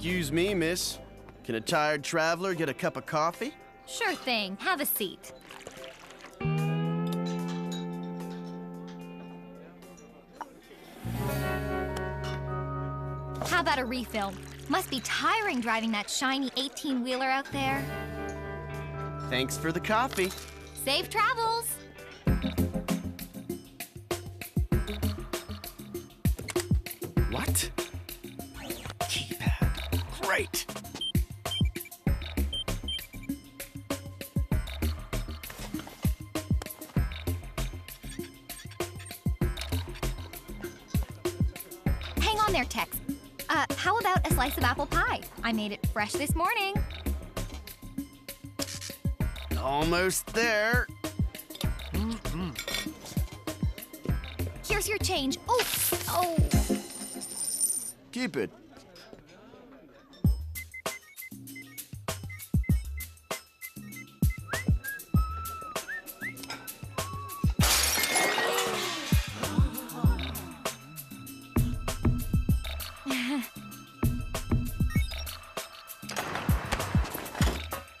Excuse me, miss. Can a tired traveler get a cup of coffee? Sure thing. Have a seat. How about a refill? Must be tiring driving that shiny 18-wheeler out there. Thanks for the coffee. Safe travels! What? Keypad. Great! Hang on there, Tex. How about a slice of apple pie? I made it fresh this morning. Almost there. Here's your change. Oh! Keep it.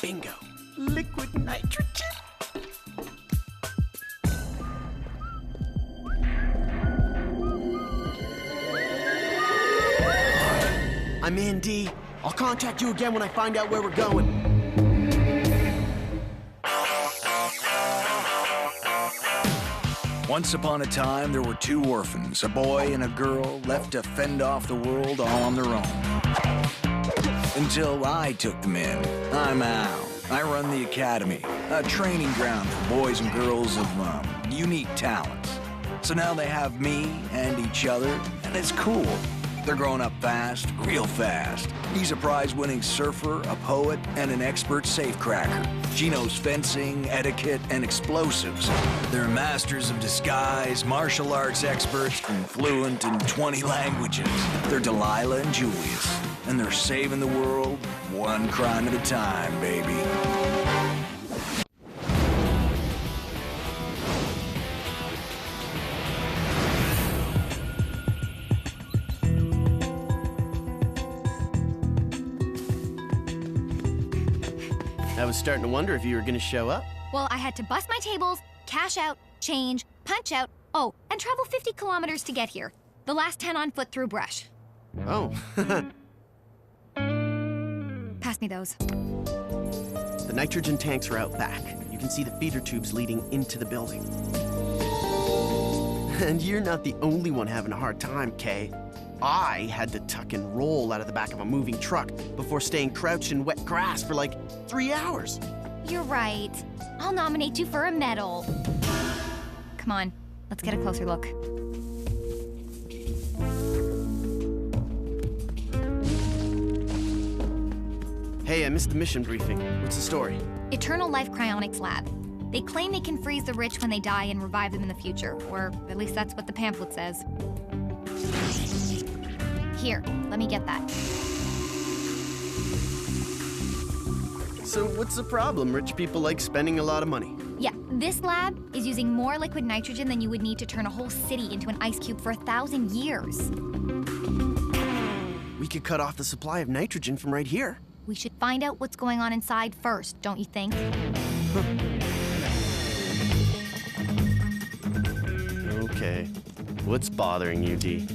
Bingo. Liquid nitrogen. I'm in, D. I'll contact you again when I find out where we're going. Once upon a time, there were two orphans, a boy and a girl, left to fend off the world all on their own. Until I took them in. I'm Al. I run the Academy, a training ground for boys and girls of unique talents. So now they have me and each other, and it's cool. They're growing up fast, real fast. He's a prize-winning surfer, a poet, and an expert safecracker. She knows fencing, etiquette, and explosives. They're masters of disguise, martial arts experts, and fluent in 20 languages. They're Delilah and Julius, and they're saving the world one crime at a time, baby. I was starting to wonder if you were going to show up. Well, I had to bust my tables, cash out, change, punch out, and travel 50 kilometers to get here. The last 10 on foot through brush. Oh. Pass me those. The nitrogen tanks are out back. You can see the feeder tubes leading into the building. And you're not the only one having a hard time, Kay. I had to tuck and roll out of the back of a moving truck before staying crouched in wet grass for like 3 hours. You're right. I'll nominate you for a medal. Come on, let's get a closer look. Hey, I missed the mission briefing. What's the story? Eternal Life Cryonics Lab. They claim they can freeze the rich when they die and revive them in the future, or at least that's what the pamphlet says. Here, let me get that. So what's the problem? Rich people like spending a lot of money. Yeah, this lab is using more liquid nitrogen than you would need to turn a whole city into an ice cube for 1,000 years. We could cut off the supply of nitrogen from right here. We should find out what's going on inside first, don't you think? Okay. What's bothering you, D?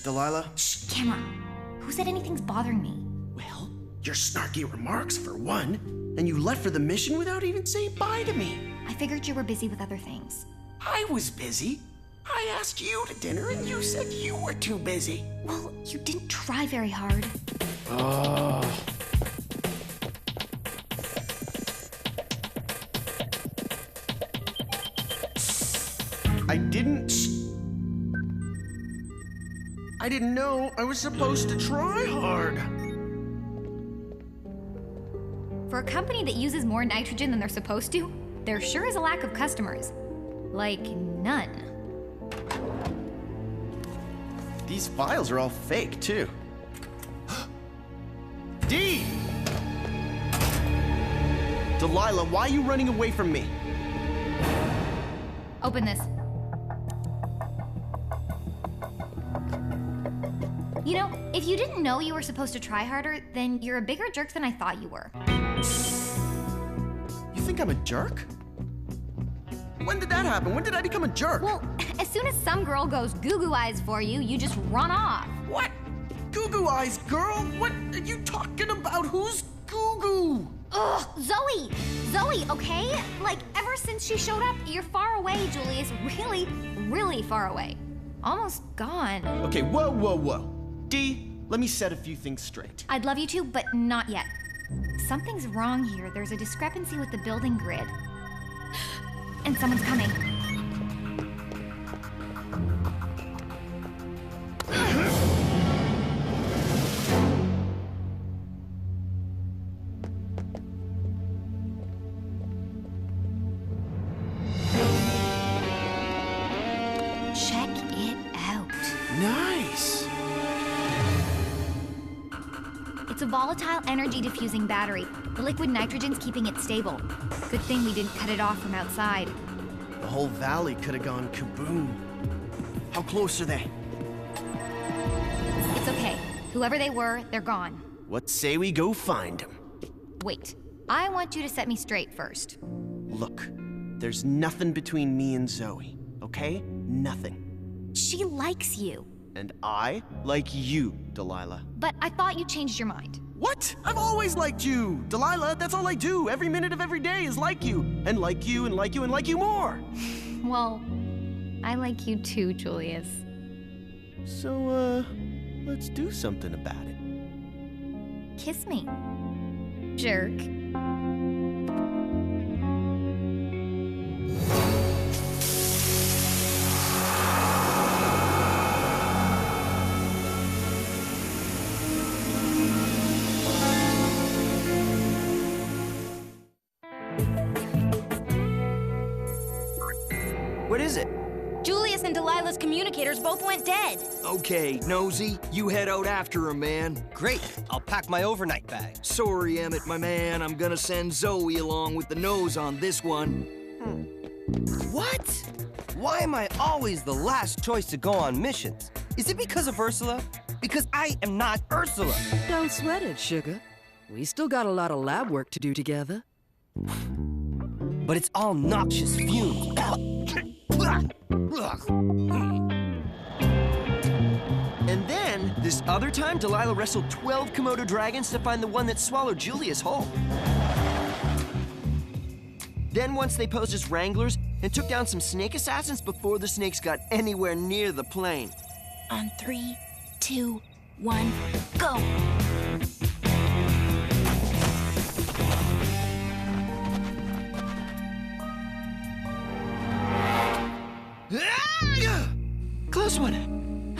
Delilah? Shh, camera. Who said anything's bothering me? Well, your snarky remarks, for one. And you left for the mission without even saying bye to me. I figured you were busy with other things. I was busy. I asked you to dinner and you said you were too busy. Well, you didn't try very hard. Oh. I didn't know I was supposed to try hard. For a company that uses more nitrogen than they're supposed to, there sure is a lack of customers. Like, none. These files are all fake, too. D! Delilah, why are you running away from me? Open this. If you didn't know you were supposed to try harder, then you're a bigger jerk than I thought you were. You think I'm a jerk? When did that happen? When did I become a jerk? Well, as soon as some girl goes goo-goo eyes for you, you just run off. What? Goo-goo eyes, girl? What are you talking about? Who's goo-goo? Ugh, Zoe! Zoe, okay? Like, ever since she showed up, you're far away, Julius. Really, really far away. Almost gone. Okay, whoa, whoa, whoa. D, let me set a few things straight. I'd love you to, but not yet. Something's wrong here. There's a discrepancy with the building grid. And someone's coming. Check it out. Nice. It's a volatile energy diffusing battery. The liquid nitrogen's keeping it stable. Good thing we didn't cut it off from outside. The whole valley could have gone kaboom. How close are they? It's okay. Whoever they were, they're gone. What say we go find them? Wait, I want you to set me straight first. Look, there's nothing between me and Zoe, okay? Nothing. She likes you. And I like you, Delilah. But I thought you changed your mind. What? I've always liked you! Delilah, that's all I do. Every minute of every day is like you. And like you, and like you, and like you more. Well, I like you too, Julius. So, let's do something about it. Kiss me. Jerk. What is it? Julius and Delilah's communicators both went dead. Okay, Nosy, you head out after him, man. Great. I'll pack my overnight bag. Sorry, Emmett, my man. I'm gonna send Zoe along with the nose on this one. What? Why am I always the last choice to go on missions? Is it because of Ursula? Because I am not Ursula. Don't sweat it, sugar. We still got a lot of lab work to do together. But it's all noxious fumes. And then, this other time, Delilah wrestled 12 Komodo dragons to find the one that swallowed Julius whole. Then once they posed as wranglers and took down some snake assassins before the snakes got anywhere near the plane. On 3, 2, 1, go! Close one.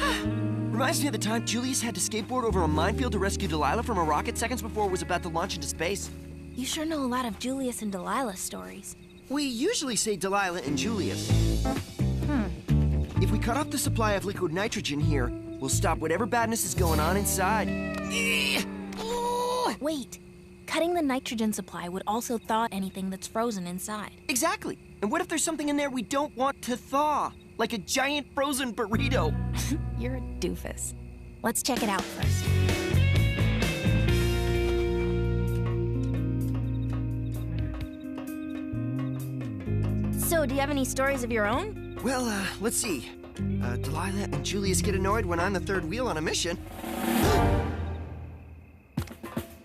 Reminds me of the time Julius had to skateboard over a minefield to rescue Delilah from a rocket seconds before it was about to launch into space. You sure know a lot of Julius and Delilah stories. We usually say Delilah and Julius. If we cut off the supply of liquid nitrogen here, we'll stop whatever badness is going on inside. Wait, cutting the nitrogen supply would also thaw anything that's frozen inside. Exactly. And what if there's something in there we don't want to thaw? Like a giant frozen burrito. You're a doofus. Let's check it out first. So, do you have any stories of your own? Well, let's see. Delilah and Julius get annoyed when I'm the third wheel on a mission.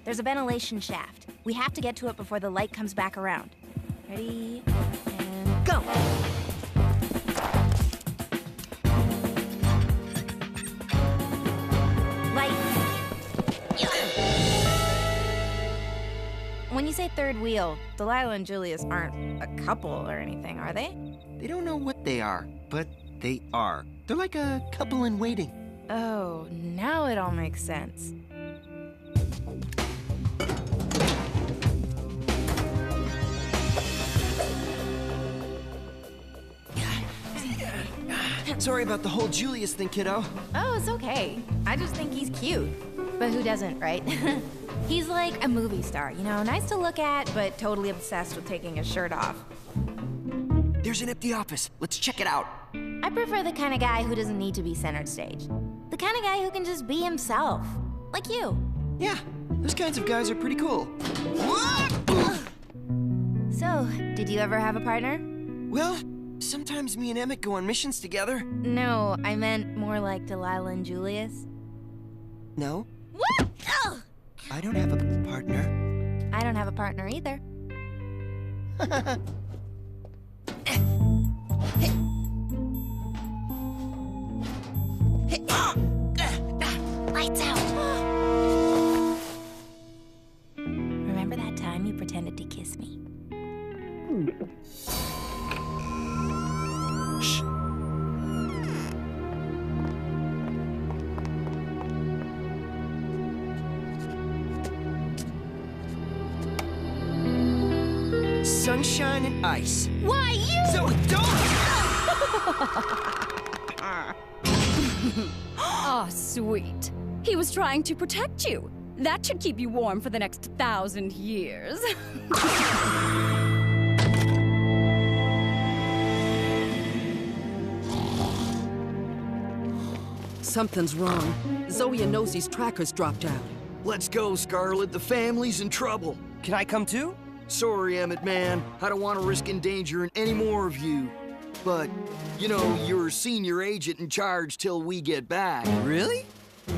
There's a ventilation shaft. We have to get to it before the light comes back around. Ready, and go! When you say third wheel, Delilah and Julius aren't a couple or anything, are they? They don't know what they are, but they are. They're like a couple in waiting. Oh, now it all makes sense. Sorry about the whole Julius thing, kiddo. Oh, it's okay. I just think he's cute. But who doesn't, right? He's like a movie star, you know, nice to look at, but totally obsessed with taking his shirt off. There's an empty office. Let's check it out. I prefer the kind of guy who doesn't need to be center stage. The kind of guy who can just be himself. Like you. Yeah, those kinds of guys are pretty cool. So, did you ever have a partner? Well, sometimes me and Emmett go on missions together. No, I meant more like Delilah and Julius. No, What? Ugh! I don't have a partner. I don't have a partner either. Lights out. Remember that time you pretended to kiss me? Shh. Sunshine and ice. Why, you? Zoe, don't! Ah, sweet. He was trying to protect you. That should keep you warm for the next 1,000 years. Something's wrong. Zoe and Nosie's tracker's dropped out. Let's go, Scarlet. The family's in trouble. Can I come too? Sorry, Emmett, man. I don't want to risk endangering any more of you. But, you know, you're senior agent in charge till we get back. Really?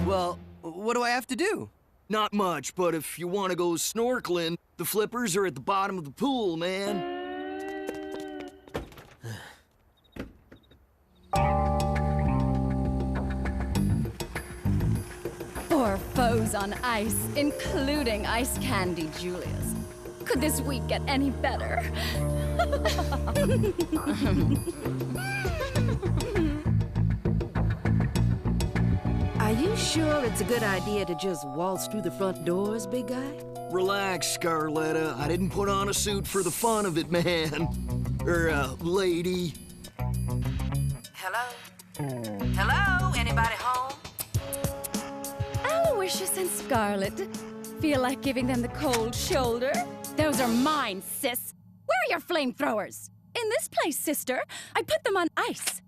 Well, what do I have to do? Not much, but if you want to go snorkeling, the flippers are at the bottom of the pool, man. Four foes on ice, including ice candy, Julius. Could this week get any better? Are you sure it's a good idea to just waltz through the front doors, big guy? Relax, Scarletta. I didn't put on a suit for the fun of it, man. Lady. Hello? Hello? Anybody home? Aloysius and Scarlet. Feel like giving them the cold shoulder? Those are mine, sis. Where are your flamethrowers? In this place, sister. I put them on ice.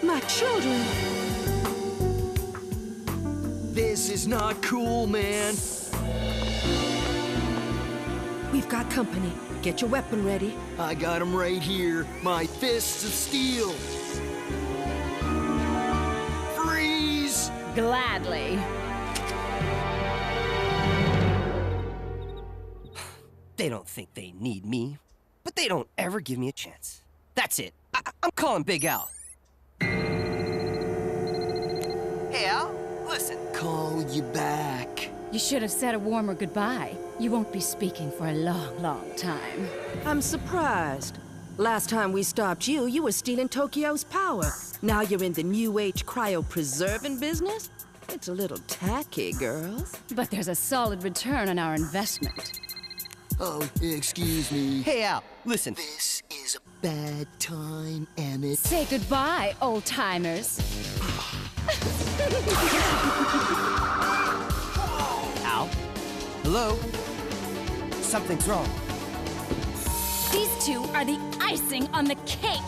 My children. This is not cool, man. We've got company. Get your weapon ready. I got him right here. My fists of steel. Freeze! Gladly. They don't think they need me, but they don't ever give me a chance. That's it. I'm calling Big Al. Hey, Al, listen. Call you back. You should have said a warmer goodbye. You won't be speaking for a long, long time. I'm surprised. Last time we stopped you, you were stealing Tokyo's power. Now you're in the new age cryopreserving business? It's a little tacky, girls. But there's a solid return on our investment. Oh, excuse me. Hey, Al, listen. This is a bad time, Emmett. Say goodbye, old-timers. Al? Hello? Something's wrong. These two are the icing on the cake.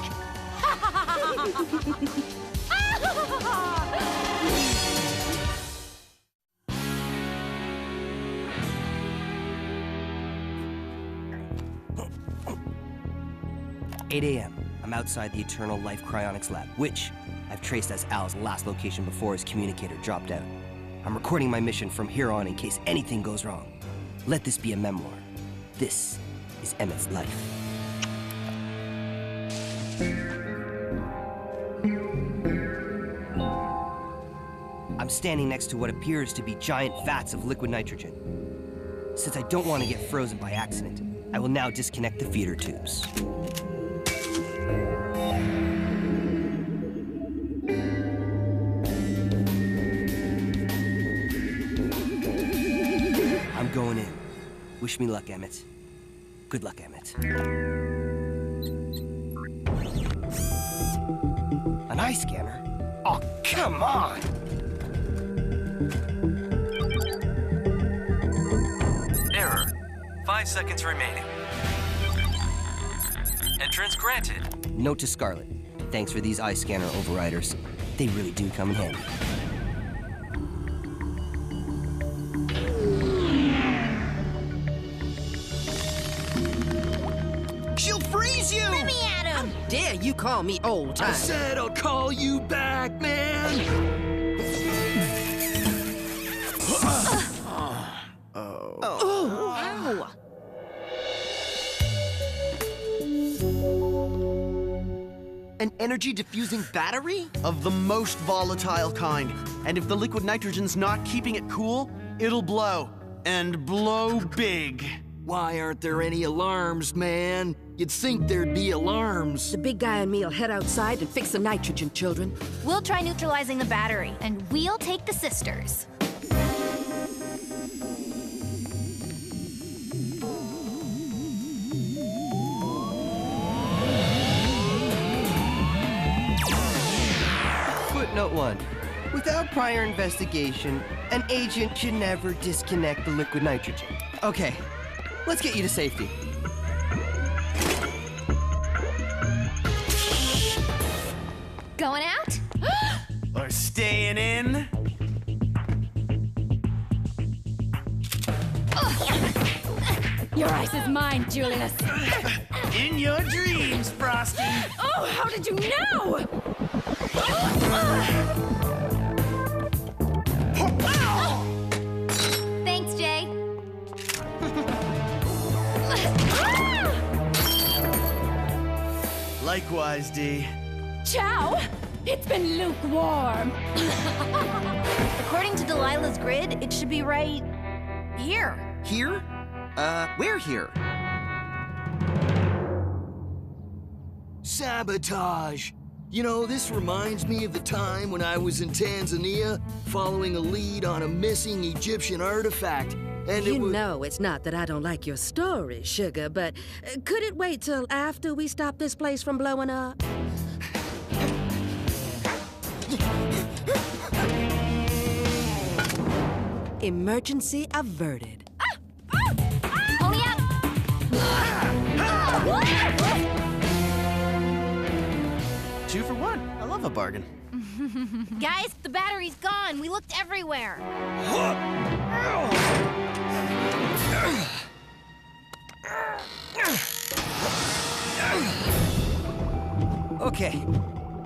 8 a.m. I'm outside the Eternal Life Cryonics Lab, which I've traced as Al's last location before his communicator dropped out. I'm recording my mission from here on in case anything goes wrong. Let this be a memoir. This is Emmett's life. I'm standing next to what appears to be giant vats of liquid nitrogen. Since I don't want to get frozen by accident, I will now disconnect the feeder tubes. I'm going in. Wish me luck, Emmett. Good luck, Emmett. An eye scanner? Oh, come on! Error. 5 seconds remaining. Entrance granted. Note to Scarlet. Thanks for these eye scanner overriders. They really do come in handy. She'll freeze you! Let me at him! Dare you call me old time? I said I'll call you back, man! Ow. An energy-diffusing battery? Of the most volatile kind. And if the liquid nitrogen's not keeping it cool, it'll blow. And blow big. Why aren't there any alarms, man? You'd think there'd be alarms. The big guy and me'll head outside and fix the nitrogen, children. We'll try neutralizing the battery, and we'll take the sisters. Footnote 1. Without prior investigation, an agent should never disconnect the liquid nitrogen. Okay, let's get you to safety. Going out? Or staying in? Your ice is mine, Julius. In your dreams, Frosty. Oh, how did you know? Thanks, Jay. Likewise, D. Ciao! It's been lukewarm. According to Delilah's grid, it should be right here. Here? Where here? Sabotage! You know, this reminds me of the time when I was in Tanzania following a lead on a missing Egyptian artifact. And You it was... know it's not that I don't like your story, Sugar, but could it wait till after we stop this place from blowing up? Emergency averted. Pony up! Two for one. I love a bargain. Guys, the battery's gone. We looked everywhere. Okay,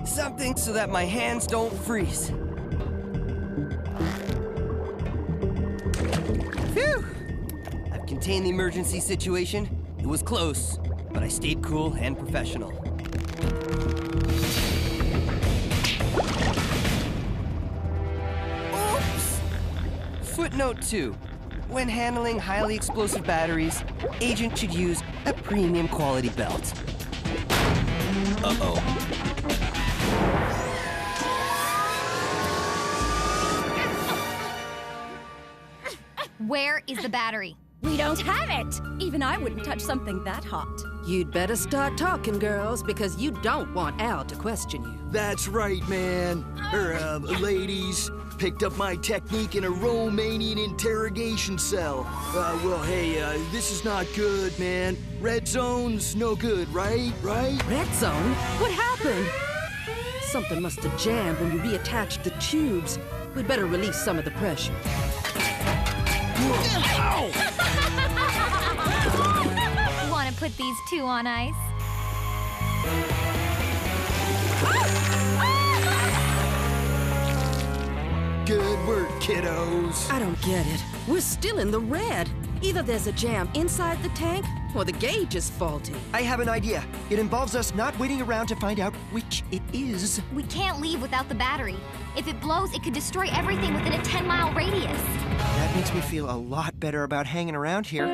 something so that my hands don't freeze. Phew! I've contained the emergency situation. It was close, but I stayed cool and professional. Oops! Footnote 2. When handling highly explosive batteries, agent should use a premium quality belt. Uh-oh. Where is the battery? We don't have it! Even I wouldn't touch something that hot. You'd better start talking, girls, because you don't want Al to question you. That's right, man. Ladies. Picked up my technique in a Romanian interrogation cell. Well, hey, this is not good, man. Red zone's no good, right? Right? Red zone? What happened? Something must have jammed when you reattached the tubes. We'd better release some of the pressure. Want to put these two on ice? Good work, kiddos. I don't get it. We're still in the red. Either there's a jam inside the tank, or the gauge is faulty. I have an idea. It involves us not waiting around to find out which it is. We can't leave without the battery. If it blows, it could destroy everything within a 10-mile radius. That makes me feel a lot better about hanging around here.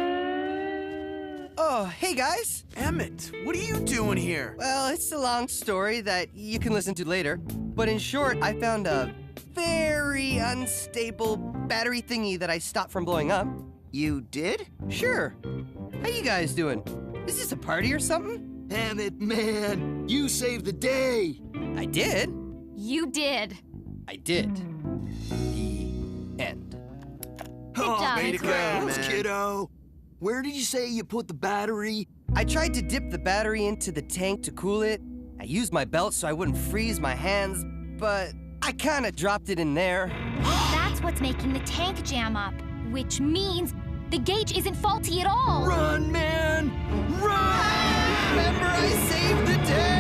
Oh, hey guys! Emmett, what are you doing here? Well, it's a long story that you can listen to later. But in short, I found a very unstable battery thingy that I stopped from blowing up. You did? Sure. How you guys doing? Is this a party or something? Damn it, man. You saved the day. I did. You did. I did. The end. Good job. Way to go, man. kiddo. Where did you say you put the battery? I tried to dip the battery into the tank to cool it, I used my belt so I wouldn't freeze my hands, but I kinda dropped it in there. That's what's making the tank jam up, which means the gauge isn't faulty at all. Run, man! Run! Remember, I saved the day!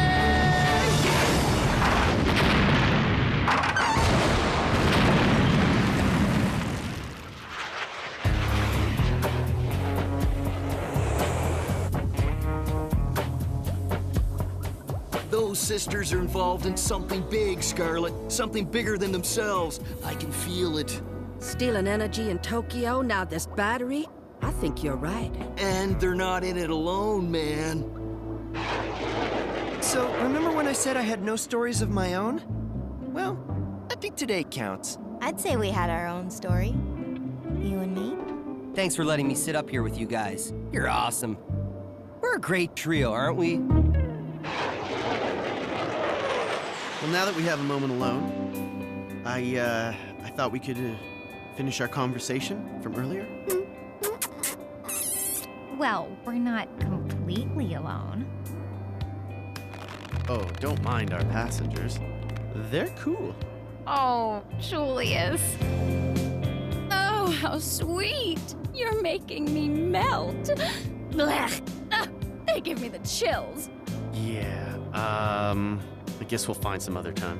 Those sisters are involved in something big, Scarlet. Something bigger than themselves. I can feel it. Stealing energy in Tokyo, now this battery? I think you're right. And they're not in it alone, man. So, remember when I said I had no stories of my own? Well, I think today counts. I'd say we had our own story. You and me. Thanks for letting me sit up here with you guys. You're awesome. We're a great trio, aren't we? Well, now that we have a moment alone, I thought we could finish our conversation from earlier. Well, we're not completely alone. Oh, don't mind our passengers. They're cool. Oh, Julius. Oh, how sweet! You're making me melt. Blech. Ah, they give me the chills. Yeah, I guess we'll find some other time.